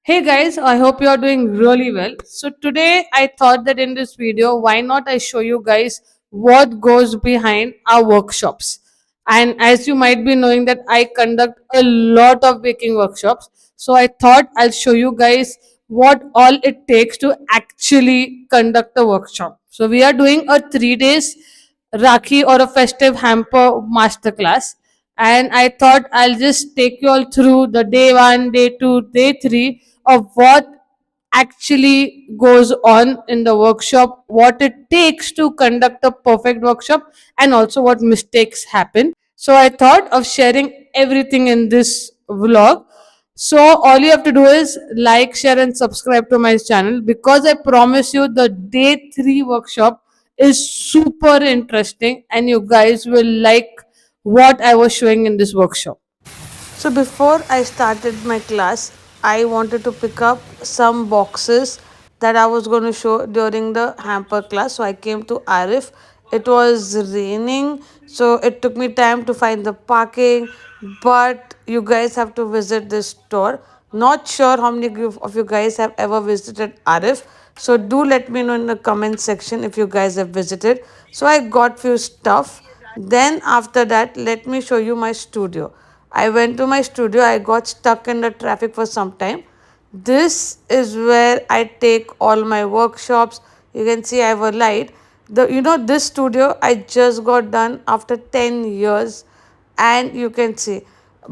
Hey guys, I hope you are doing really well. So today I thought that in this video, why not I show you guys what goes behind our workshops. And as you might be knowing that I conduct a lot of baking workshops. So I thought I'll show you guys what all it takes to actually conduct a workshop. So we are doing a 3 days Rakhi or a festive hamper masterclass, and I thought I'll just take you all through the day one, day two, day three of what actually goes on in the workshop, what it takes to conduct a perfect workshop, and also what mistakes happen. So I thought of sharing everything in this vlog. So all you have to do is like, share, and subscribe to my channel because I promise you the day three workshop is super interesting and you guys will like what I was showing in this workshop. So before I started my class, I wanted to pick up some boxes that I was going to show during the hamper class. So I came to Arif. It was raining, so it took me time to find the parking. But you guys have to visit this store. Not sure how many of you guys have ever visited Arif. So do let me know in the comment section if you guys have visited. So I got few stuff. Then after that, let me show you my studio. I went to my studio. I got stuck in the traffic for some time. This is where I take all my workshops. You can see I have a light. This studio I just got done after 10 years, and you can see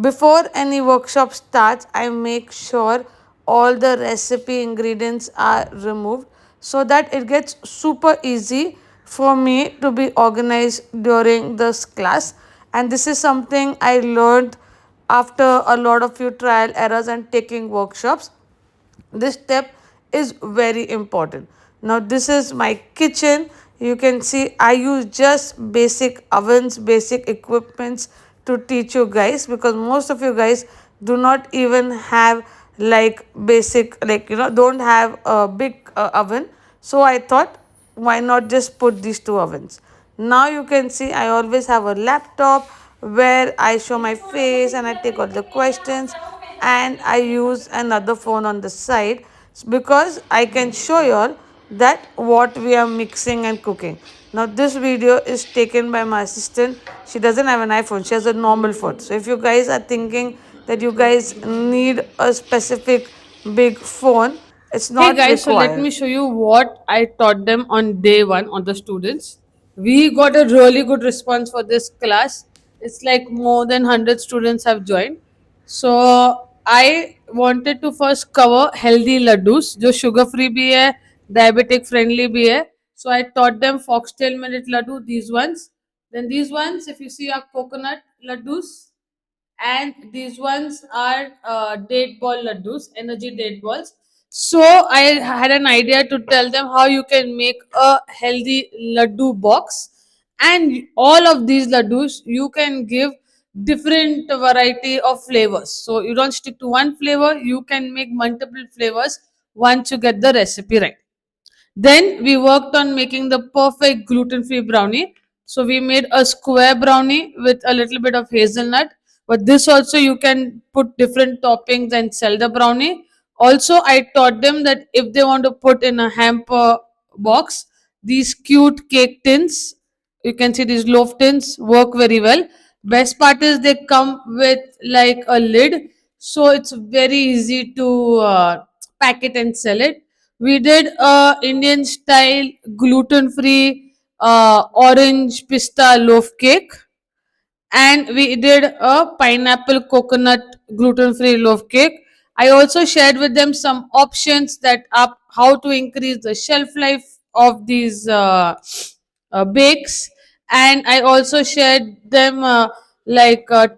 before any workshop starts I make sure all the recipe ingredients are removed so that it gets super easy for me to be organized during this class. And this is something I learned after a lot of few trial errors and taking workshops. This step is very important. Now this is my kitchen. You can see I use just basic ovens, basic equipments to teach you guys, because most of you guys do not even have like basic, don't have a big oven. So I thought, why not just put these two ovens. Now you can see I always have a laptop where I show my face and I take all the questions, and I use another phone on the side because I can show you all that what we are mixing and cooking. Now this video is taken by my assistant. She doesn't have an iPhone, she has a normal phone. So if you guys are thinking that you guys need a specific big phone, it's Hey not guys, so let required. me show you what I taught them on day one on the students. We got a really good response for this class. It's like more than 100 students have joined. So I wanted to first cover healthy laddus, जो sugar free भी है, diabetic friendly भी है. So I taught them foxtail millet laddu, these ones. Then these ones, if you see, are coconut laddus, and these ones are date ball laddus, energy date balls. So I had an idea to tell them how you can make a healthy laddu box, and all of these laddus you can give different variety of flavors, so you don't stick to one flavor, you can make multiple flavors once you get the recipe right. Then we worked on making the perfect gluten-free brownie. So we made a square brownie with a little bit of hazelnut. But this also you can put different toppings and sell the brownie. Also, I taught them that if they want to put in a hamper box, these cute cake tins, you can see these loaf tins work very well. Best part is they come with like a lid, so it's very easy to pack it and sell it. We did a Indian style gluten free orange pista loaf cake, and we did a pineapple coconut gluten free loaf cake. I also shared with them some options that up how to increase the shelf life of these bakes, and I also shared them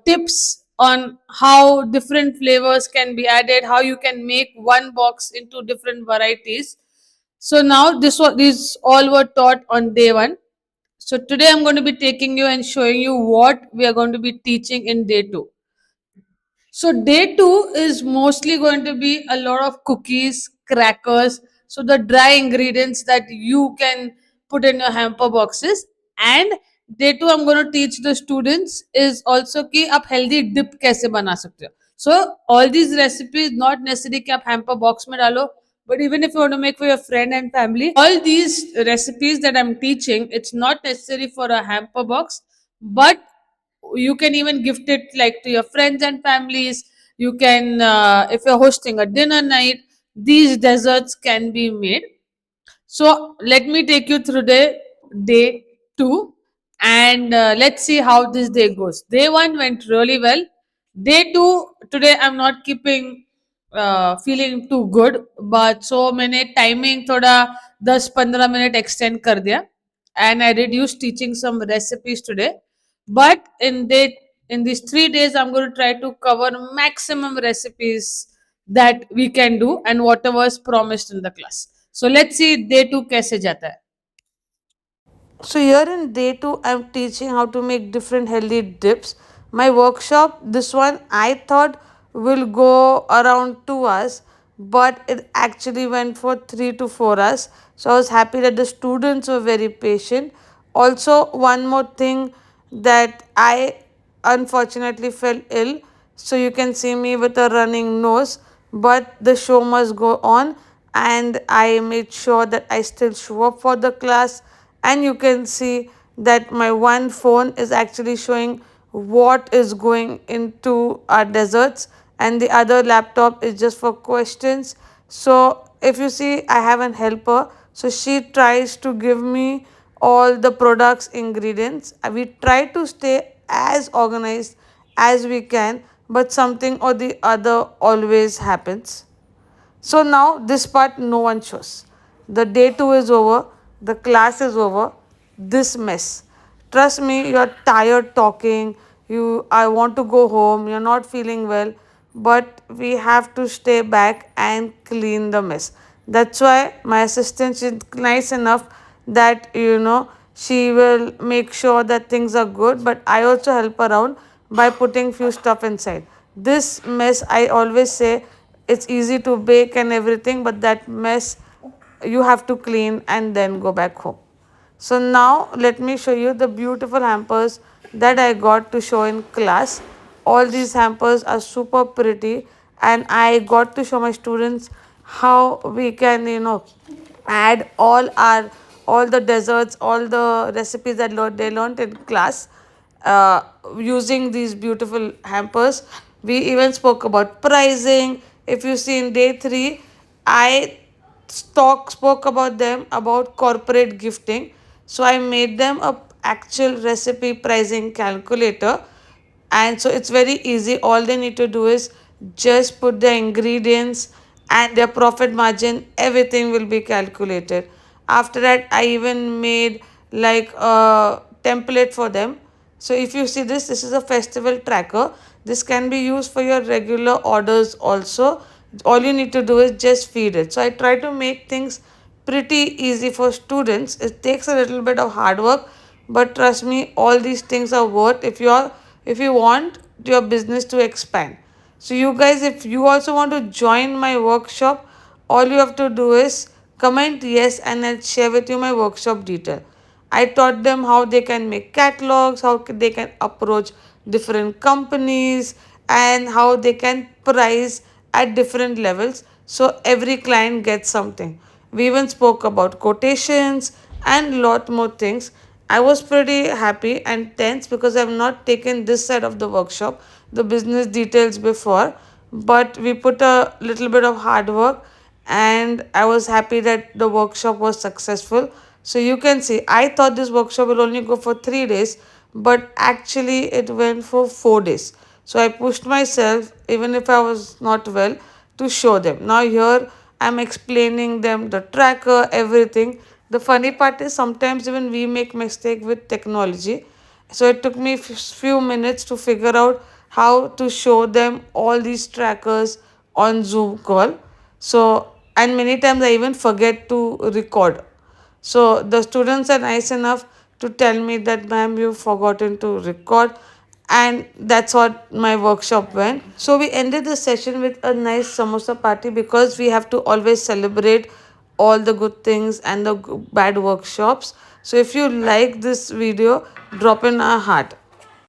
tips on how different flavors can be added, how you can make one box into different varieties. So now these all were taught on day one. So today I'm going to be taking you and showing you what we are going to be teaching in day two. So day two is mostly going to be a lot of cookies, crackers, so the dry ingredients that you can put in your hamper boxes. And day two I'm going to teach the students is also कि आप healthy dip कैसे बना सकते हो. So all these recipes, not necessarily कि आप hamper box में डालो, but even if you want to make for your friend and family, all these recipes that I'm teaching, it's not necessary for a hamper box, but you can even gift it like to your friends and families. You can, if you're hosting a dinner night, these desserts can be made. So let me take you through the day two, and let's see how this day goes. Day one went really well. Day two, today I'm not keeping feeling too good, but so मैंने timing थोड़ा 10-15 minute extend कर दिया, and I reduced teaching some recipes today. But in these 3 days, I'm going to try to cover maximum recipes that we can do and whatever is promised in the class. So let's see day two कैसे जाता है. So here in day two, I'm teaching how to make different healthy dips. My workshop, this one, I thought will go around 2 hours, but it actually went for 3 to 4 hours. So I was happy that the students were very patient. Also, one more thing, that I unfortunately fell ill. So you can see me with a running nose, but the show must go on, and I made sure that I still show up for the class. And you can see that my one phone is actually showing what is going into our desserts, and the other laptop is just for questions. So if you see, I have an helper, so she tries to give me all the products, ingredients. We try to stay as organized as we can, but something or the other always happens. So now this part no one shows. The day two is over, the class is over. This mess. Trust me, you're tired talking. I want to go home. You're not feeling well, but we have to stay back and clean the mess. That's why my assistant is nice enough that she will make sure that things are good. But I also help around by putting few stuff inside. This mess, I always say, it's easy to bake and everything, but that mess you have to clean and then go back home. So now let me show you the beautiful hampers that I got to show in class. All these hampers are super pretty, and I got to show my students how we can add all the desserts, all the recipes that they learned in class, uh, using these beautiful hampers. We even spoke about pricing. If you see in day three, I spoke about them about corporate gifting. So I made them a actual recipe pricing calculator, and so it's very easy. All they need to do is just put the ingredients and their profit margin, everything will be calculated. After that, I even made like a template for them. So if you see this is a festival tracker. This can be used for your regular orders also. All you need to do is just feed it. So I try to make things pretty easy for students. It takes a little bit of hard work, but trust me, all these things are worth if you want your business to expand. So you guys, if you also want to join my workshop, all you have to do is comment yes, and I'll share with you my workshop detail. I taught them how they can make catalogs, how they can approach different companies, and how they can price at different levels, so every client gets something. We even spoke about quotations and lot more things. I was pretty happy and tense because I've not taken this side of the workshop, the business details before, but we put a little bit of hard work, and I was happy that the workshop was successful. So you can see, I thought this workshop will only go for 3 days, but actually it went for 4 days. So I pushed myself, even if I was not well, to show them. Now here I'm explaining them the tracker, everything. The funny part is sometimes even we make mistake with technology. So it took me few minutes to figure out how to show them all these trackers on Zoom call. So, and many times I even forget to record. So the students are nice enough to tell me that, ma'am, you've forgotten to record. And that's what my workshop went. So we ended the session with a nice samosa party, because we have to always celebrate all the good things and the bad workshops. So if you like this video, drop in a heart.